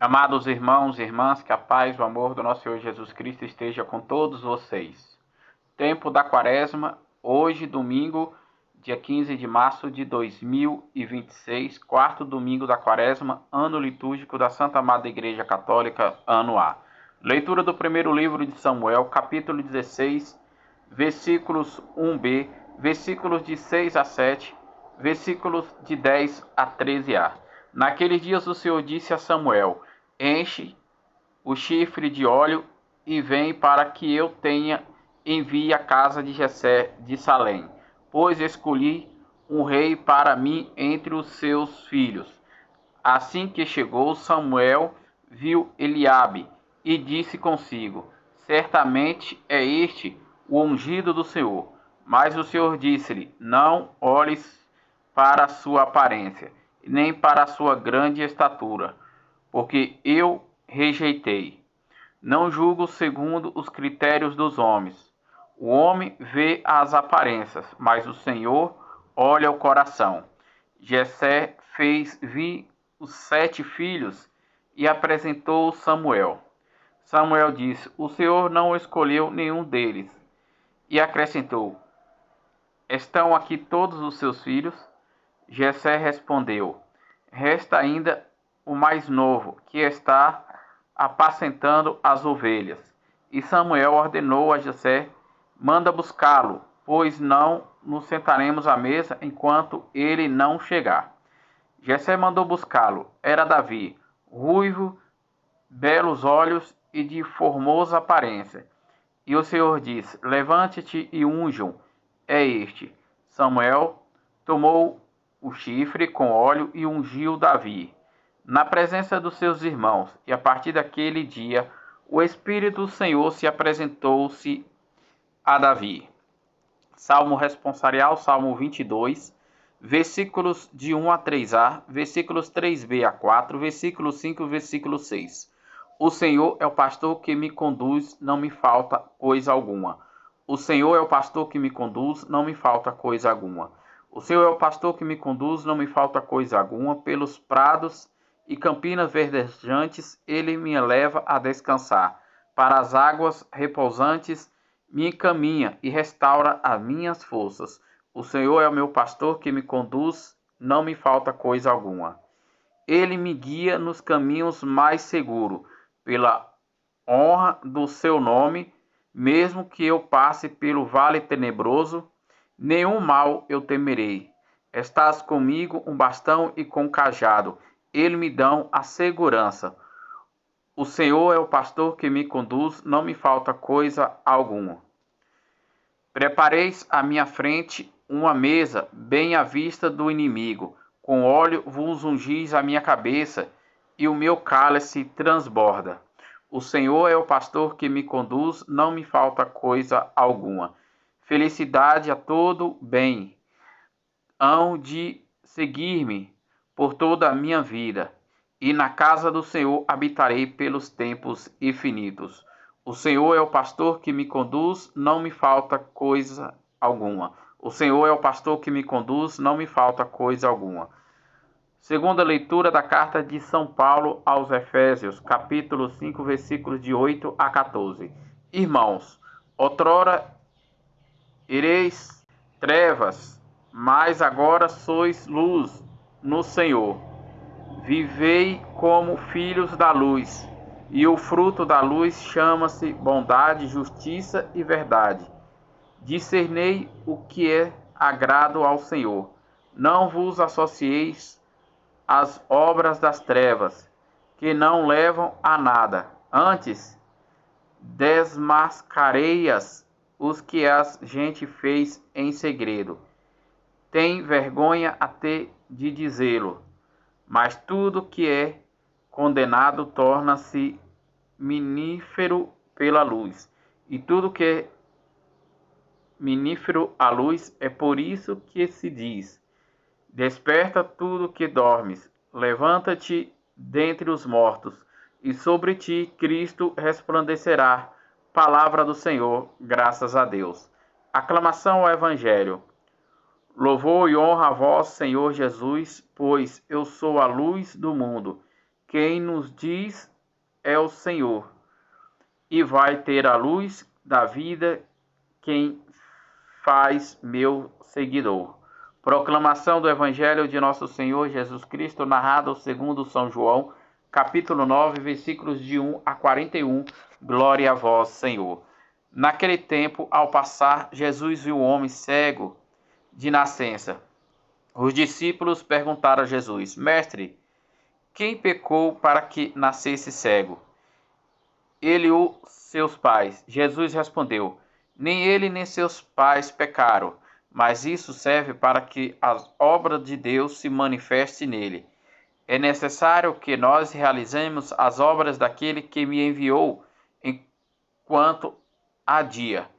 Amados irmãos e irmãs, que a paz e o amor do nosso Senhor Jesus Cristo esteja com todos vocês. Tempo da Quaresma, hoje, domingo, dia 15 de março de 2026, quarto domingo da Quaresma, ano litúrgico da Santa Amada Igreja Católica, ano A. Leitura do primeiro livro de Samuel, capítulo 16, versículos 1b, versículos de 6 a 7, versículos de 10 a 13a. Naqueles dias o Senhor disse a Samuel: enche o chifre de óleo e vem para que eu envie a casa de Jessé de Salém, pois escolhi um rei para mim entre os seus filhos. Assim que chegou, Samuel viu Eliabe e disse consigo: certamente é este o ungido do Senhor. Mas o Senhor disse-lhe: não olhes para a sua aparência, nem para a sua grande estatura, porque eu rejeitei. Não julgo segundo os critérios dos homens. O homem vê as aparências, mas o Senhor olha o coração. Jessé fez vir os 7 filhos e apresentou Samuel. Samuel disse: o Senhor não escolheu nenhum deles. E acrescentou: estão aqui todos os seus filhos? Jessé respondeu: resta ainda o mais novo, que está apacentando as ovelhas. E Samuel ordenou a Jessé: manda buscá-lo, pois não nos sentaremos à mesa enquanto ele não chegar. Jessé mandou buscá-lo. Era Davi, ruivo, belos olhos e de formosa aparência. E o Senhor disse: levante-te e unjam. É este. Samuel tomou o chifre com óleo e ungiu Davi na presença dos seus irmãos. E a partir daquele dia, o Espírito do Senhor se apresentou-se a Davi. Salmo responsorial, Salmo 22, versículos de 1 a 3a, versículos 3b a 4, versículo 5 e versículo 6. O Senhor é o pastor que me conduz, não me falta coisa alguma. O Senhor é o pastor que me conduz, não me falta coisa alguma. O Senhor é o pastor que me conduz, não me falta coisa alguma. Pelos prados e campinas verdejantes ele me leva a descansar. Para as águas repousantes me encaminha e restaura as minhas forças. O Senhor é o meu pastor que me conduz, não me falta coisa alguma. Ele me guia nos caminhos mais seguros, pela honra do seu nome. Mesmo que eu passe pelo vale tenebroso, nenhum mal eu temerei. Estás comigo um bastão e com cajado, eles me dão a segurança. O Senhor é o pastor que me conduz, não me falta coisa alguma. Prepareis à minha frente uma mesa bem à vista do inimigo. Com óleo vos ungis a minha cabeça, e o meu cálice transborda. O Senhor é o pastor que me conduz, não me falta coisa alguma. Felicidade a todo bem hão de seguir-me por toda a minha vida, e na casa do Senhor habitarei pelos tempos infinitos. O Senhor é o pastor que me conduz, não me falta coisa alguma. O Senhor é o pastor que me conduz, não me falta coisa alguma. Segunda leitura da carta de São Paulo aos Efésios, capítulo 5, versículos de 8 a 14. Irmãos, outrora ereis trevas, mas agora sois luz no Senhor. Vivei como filhos da luz, e o fruto da luz chama-se bondade, justiça e verdade. Discernei o que é agrado ao Senhor. Não vos associeis às obras das trevas, que não levam a nada. Antes, desmascarei-as os que a gente fez em segredo. Tem vergonha até de dizê-lo. Mas tudo que é condenado torna-se minífero pela luz. E tudo que é minífero à luz é por isso que se diz: desperta tudo que dormes, levanta-te dentre os mortos, e sobre ti Cristo resplandecerá. Palavra do Senhor, graças a Deus. Aclamação ao Evangelho. Louvor e honra a vós, Senhor Jesus, pois eu sou a luz do mundo. quem nos diz é o Senhor, e vai ter a luz da vida quem faz meu seguidor. Proclamação do Evangelho de nosso Senhor Jesus Cristo, narrado segundo São João, capítulo 9, versículos de 1 a 41. Glória a vós, Senhor. Naquele tempo, ao passar, Jesus viu um homem cego de nascença. Os discípulos perguntaram a Jesus: Mestre, quem pecou para que nascesse cego? Ele ou seus pais? Jesus respondeu: Nem ele nem seus pais pecaram, mas isso serve para que a obra de Deus se manifeste nele. É necessário que nós realizemos as obras daquele que me enviou enquanto há dia.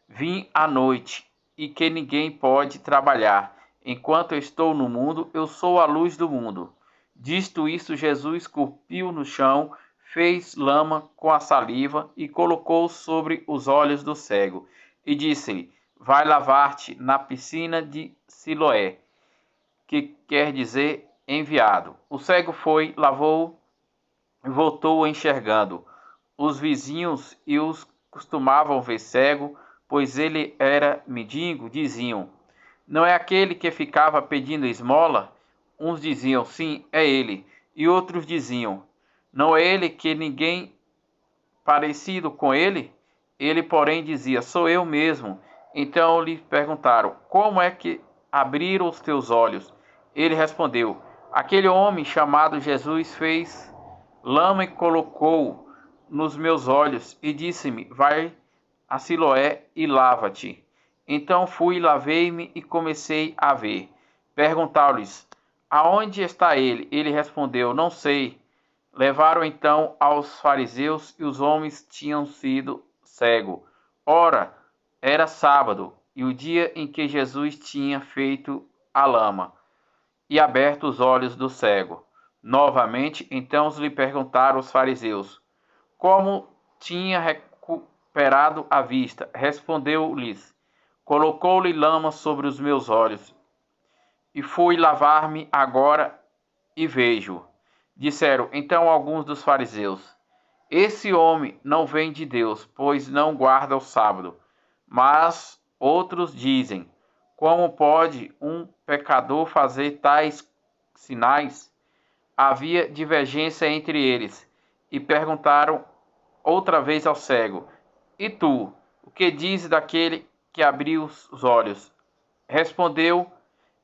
Vim à noite, e que ninguém pode trabalhar. Enquanto eu estou no mundo, eu sou a luz do mundo. Dito isso, Jesus cuspiu no chão, fez lama com a saliva e colocou sobre os olhos do cego. E disse-lhe: Vai lavar-te na piscina de Siloé, que quer dizer enviado. O cego foi, lavou e voltou enxergando. Os vizinhos e os costumavam ver cego, pois ele era mendigo, diziam: Não é aquele que ficava pedindo esmola? Uns diziam: Sim, é ele. E outros diziam: Não é ele que ninguém parecido com ele? Ele, porém, dizia: Sou eu mesmo. Então lhe perguntaram: Como é que abriram os teus olhos? Ele respondeu: Aquele homem chamado Jesus fez lama e colocou nos meus olhos e disse-me: Vai a Siloé e lava-te. Então fui, lavei-me e comecei a ver. Perguntaram-lhes: Aonde está ele? Ele respondeu: Não sei. Levaram então aos fariseus e os homens tinham sido cegos. Ora, era sábado e o dia em que Jesus tinha feito a lama e aberto os olhos do cego. Novamente, então lhe perguntaram os fariseus como tinha recuperado a vista. Respondeu-lhes: Colocou-lhe lama sobre os meus olhos e fui lavar-me agora e vejo. Disseram então alguns dos fariseus: Esse homem não vem de Deus, pois não guarda o sábado. Mas outros dizem: Como pode um pecador fazer tais sinais? Havia divergência entre eles, e perguntaram outra vez ao cego: E tu, o que dizes daquele que abriu os olhos? Respondeu: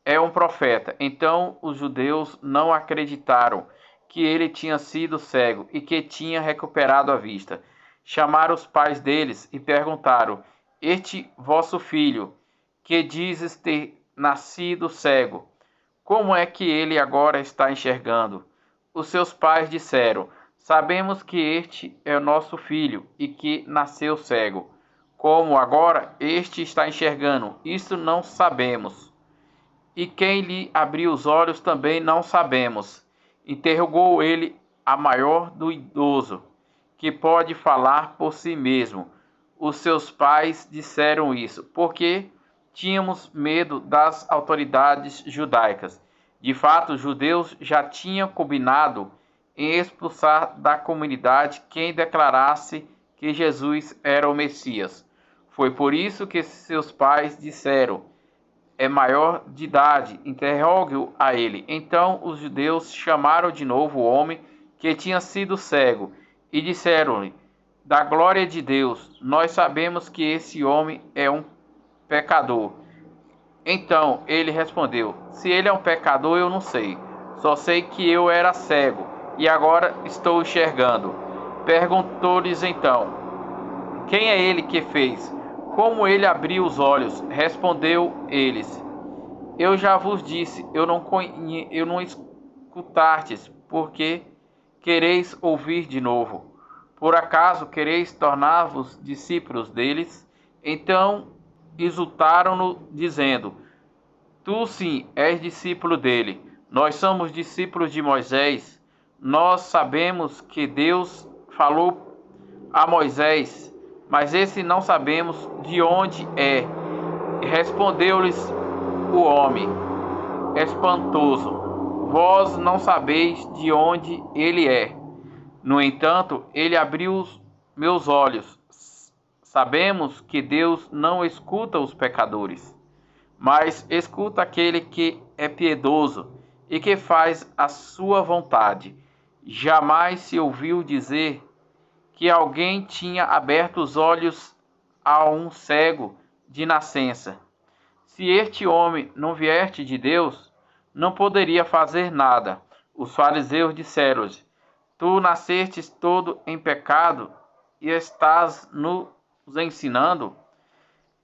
É um profeta. Então os judeus não acreditaram que ele tinha sido cego e que tinha recuperado a vista. Chamaram os pais deles e perguntaram: Este vosso filho, que dizes ter nascido cego, como é que ele agora está enxergando? Os seus pais disseram: Sabemos que este é o nosso filho e que nasceu cego. Como agora este está enxergando, isso não sabemos. E quem lhe abriu os olhos também não sabemos. Interrogou ele a maior do idoso, que pode falar por si mesmo. Os seus pais disseram isso, porque tínhamos medo das autoridades judaicas. De fato, os judeus já tinham combinado em expulsar da comunidade quem declarasse que Jesus era o Messias. Foi por isso que seus pais disseram: É maior de idade, interrogue-o a ele. Então os judeus chamaram de novo o homem que tinha sido cego e disseram-lhe: Da glória de Deus, nós sabemos que esse homem é um pecador. Então ele respondeu: Se ele é um pecador, eu não sei. Só sei que eu era cego e agora estou enxergando. Perguntou-lhes então: Quem é ele que fez? Como ele abriu os olhos? Respondeu eles: Eu já vos disse, eu não escutastes, porque quereis ouvir de novo. Por acaso quereis tornar-vos discípulos deles? Então exultaram-no, dizendo: Tu sim és discípulo dele. Nós somos discípulos de Moisés. Nós sabemos que Deus falou a Moisés, mas esse não sabemos de onde é. Respondeu-lhes o homem, espantoso: vós não sabeis de onde ele é. No entanto, ele abriu os meus olhos. Sabemos que Deus não escuta os pecadores, mas escuta aquele que é piedoso e que faz a sua vontade. Jamais se ouviu dizer que alguém tinha aberto os olhos a um cego de nascença. Se este homem não vieste de Deus, não poderia fazer nada. Os fariseus disseram-lhe: Tu nascestes todo em pecado e estás nos ensinando?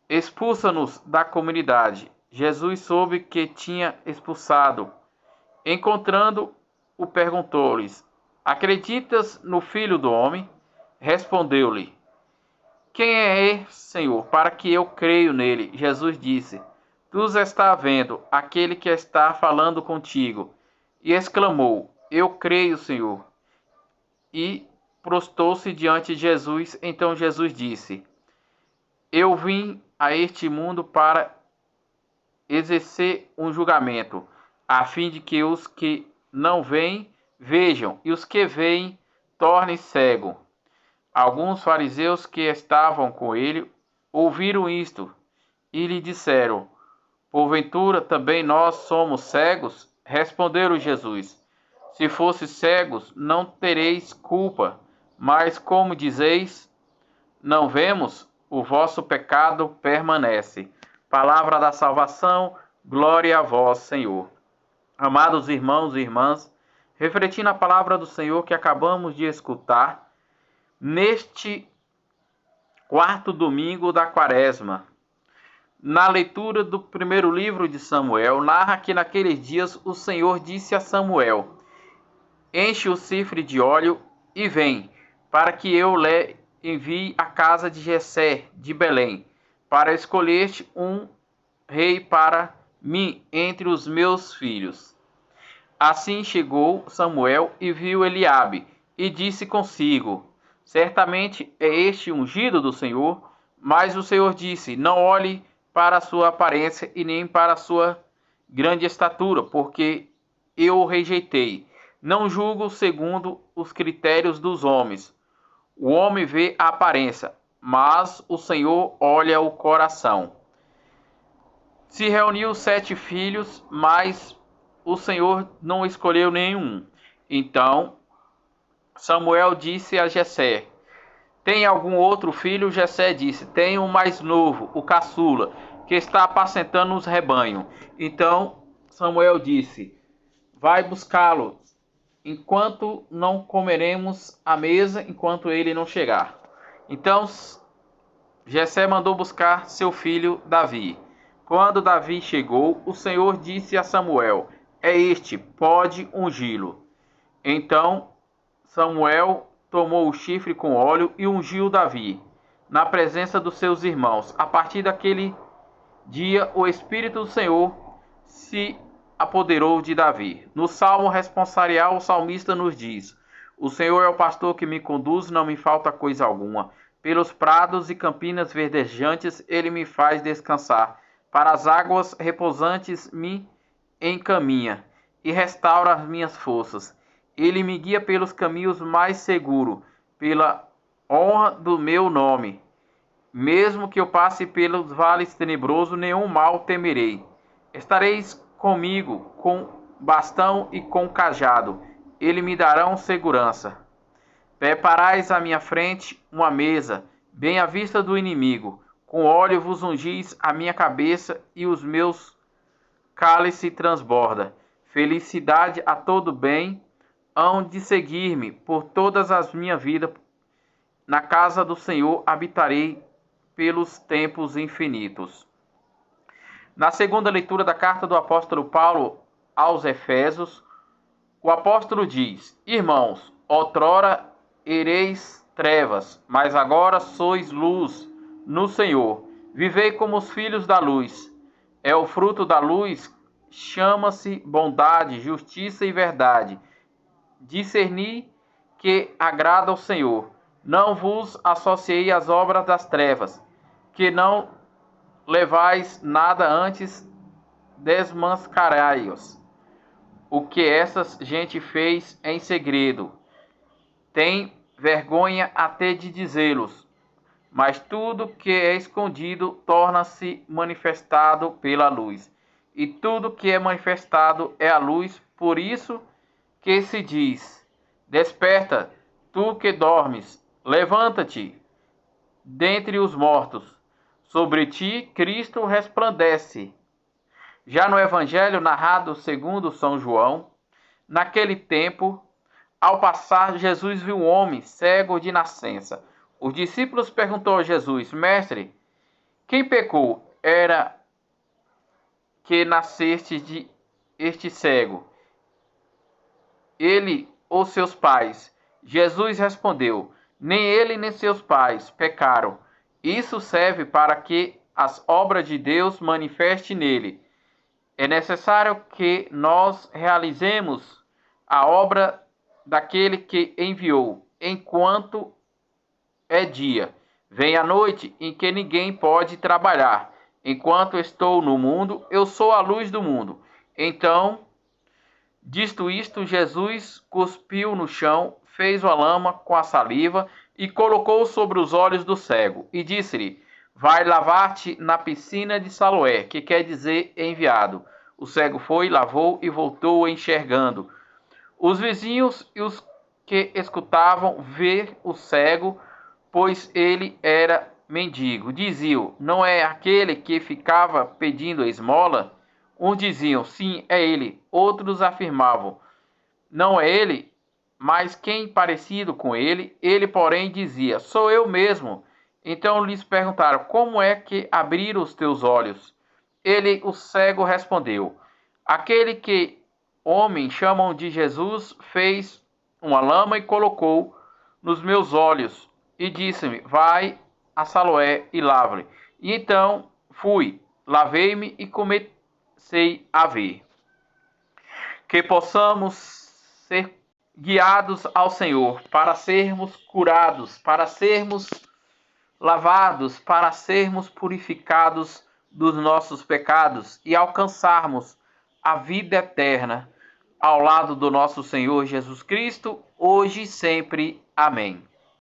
Expulsa-nos da comunidade. Jesus soube que tinha expulsado. Encontrando-o, perguntou-lhes: Acreditas no Filho do Homem? Respondeu-lhe: Quem é, Senhor, para que eu creio nele? Jesus disse: Tu está vendo aquele que está falando contigo. E exclamou: Eu creio, Senhor. E prostrou-se diante de Jesus. Então Jesus disse: Eu vim a este mundo para exercer um julgamento, a fim de que os que não veem, vejam, e os que veem, tornem cego. Alguns fariseus que estavam com ele ouviram isto e lhe disseram: Porventura também nós somos cegos? Respondeu Jesus: Se fosses cegos, não tereis culpa, mas como dizeis, não vemos, o vosso pecado permanece. Palavra da salvação, glória a vós, Senhor. Amados irmãos e irmãs, refletindo a palavra do Senhor que acabamos de escutar, neste quarto domingo da Quaresma, na leitura do primeiro livro de Samuel, narra que naqueles dias o Senhor disse a Samuel: Enche o cifre de óleo e vem, para que eu lhe envie à casa de Jessé de Belém, para escolher-te um rei para mim entre os meus filhos. Assim chegou Samuel e viu Eliabe, e disse consigo: Certamente é este ungido do Senhor. Mas o Senhor disse: Não olhe para a sua aparência e nem para a sua grande estatura, porque eu o rejeitei. Não julgo segundo os critérios dos homens. O homem vê a aparência, mas o Senhor olha o coração. Se reuniu 7 filhos, mas o Senhor não escolheu nenhum. Então Samuel disse a Jessé: Tem algum outro filho? Jessé disse: Tenho um mais novo, o caçula, que está apacentando os rebanhos. Então Samuel disse: Vai buscá-lo, enquanto não comeremos à mesa, enquanto ele não chegar. Então Jessé mandou buscar seu filho Davi. Quando Davi chegou, o Senhor disse a Samuel: É este, pode ungí-lo. Então Samuel tomou o chifre com óleo e ungiu Davi, na presença dos seus irmãos. A partir daquele dia, o Espírito do Senhor se apoderou de Davi. No Salmo responsorial, o salmista nos diz: O Senhor é o pastor que me conduz, não me falta coisa alguma. Pelos prados e campinas verdejantes ele me faz descansar. Para as águas repousantes me encaminha e restaura as minhas forças. Ele me guia pelos caminhos mais seguros, pela honra do meu nome. Mesmo que eu passe pelos vales tenebrosos, nenhum mal temerei. Estareis comigo com bastão e com cajado. Ele me darão segurança. Preparais à minha frente uma mesa, bem à vista do inimigo. Com óleo vos ungis a minha cabeça e os meus cálice transborda. Felicidade a todo bem hão de seguir-me por todas as minha vida. Na casa do Senhor habitarei pelos tempos infinitos. Na segunda leitura da carta do apóstolo Paulo aos Efésios, o apóstolo diz: Irmãos, outrora ereis trevas, mas agora sois luz no Senhor. Vivei como os filhos da luz. É o fruto da luz, chama-se bondade, justiça e verdade. Discerni que agrada ao Senhor. Não vos associei às obras das trevas, que não levais nada, antes desmascarai-os. o que essa gente fez em segredo. Tem vergonha até de dizê-los, mas tudo que é escondido torna-se manifestado pela luz. E tudo que é manifestado é a luz, por isso que se diz: desperta, tu que dormes, levanta-te dentre os mortos. Sobre ti Cristo resplandece. Já no Evangelho narrado segundo São João, naquele tempo, ao passar, Jesus viu um homem cego de nascença. Os discípulos perguntou a Jesus: Mestre, quem pecou? Era que nasceste de este cego, ele ou seus pais? Jesus respondeu: nem ele nem seus pais pecaram. Isso serve para que as obras de Deus manifestem nele. É necessário que nós realizemos a obra daquele que enviou, enquanto é dia. Vem a noite em que ninguém pode trabalhar. Enquanto estou no mundo, eu sou a luz do mundo. Então, dito isto, Jesus cuspiu no chão, fez uma lama com a saliva e colocou sobre os olhos do cego. E disse-lhe: vai lavar-te na piscina de Siloé, que quer dizer enviado. O cego foi, lavou e voltou enxergando. Os vizinhos e os que escutavam ver o cego, pois ele era mendigo, diziam: não é aquele que ficava pedindo esmola? Uns diziam: sim, é ele. Outros afirmavam: não é ele, mas quem parecido com ele? Ele, porém, dizia: sou eu mesmo. Então lhes perguntaram: como é que abriram os teus olhos? Ele, o cego, respondeu: aquele que homens chamam de Jesus fez uma lama e colocou nos meus olhos e disse-me: vai a Siloé e lave. E então fui, lavei-me e comecei a ver. Que possamos ser guiados ao Senhor para sermos curados, para sermos lavados, para sermos purificados dos nossos pecados e alcançarmos a vida eterna ao lado do nosso Senhor Jesus Cristo, hoje e sempre. Amém.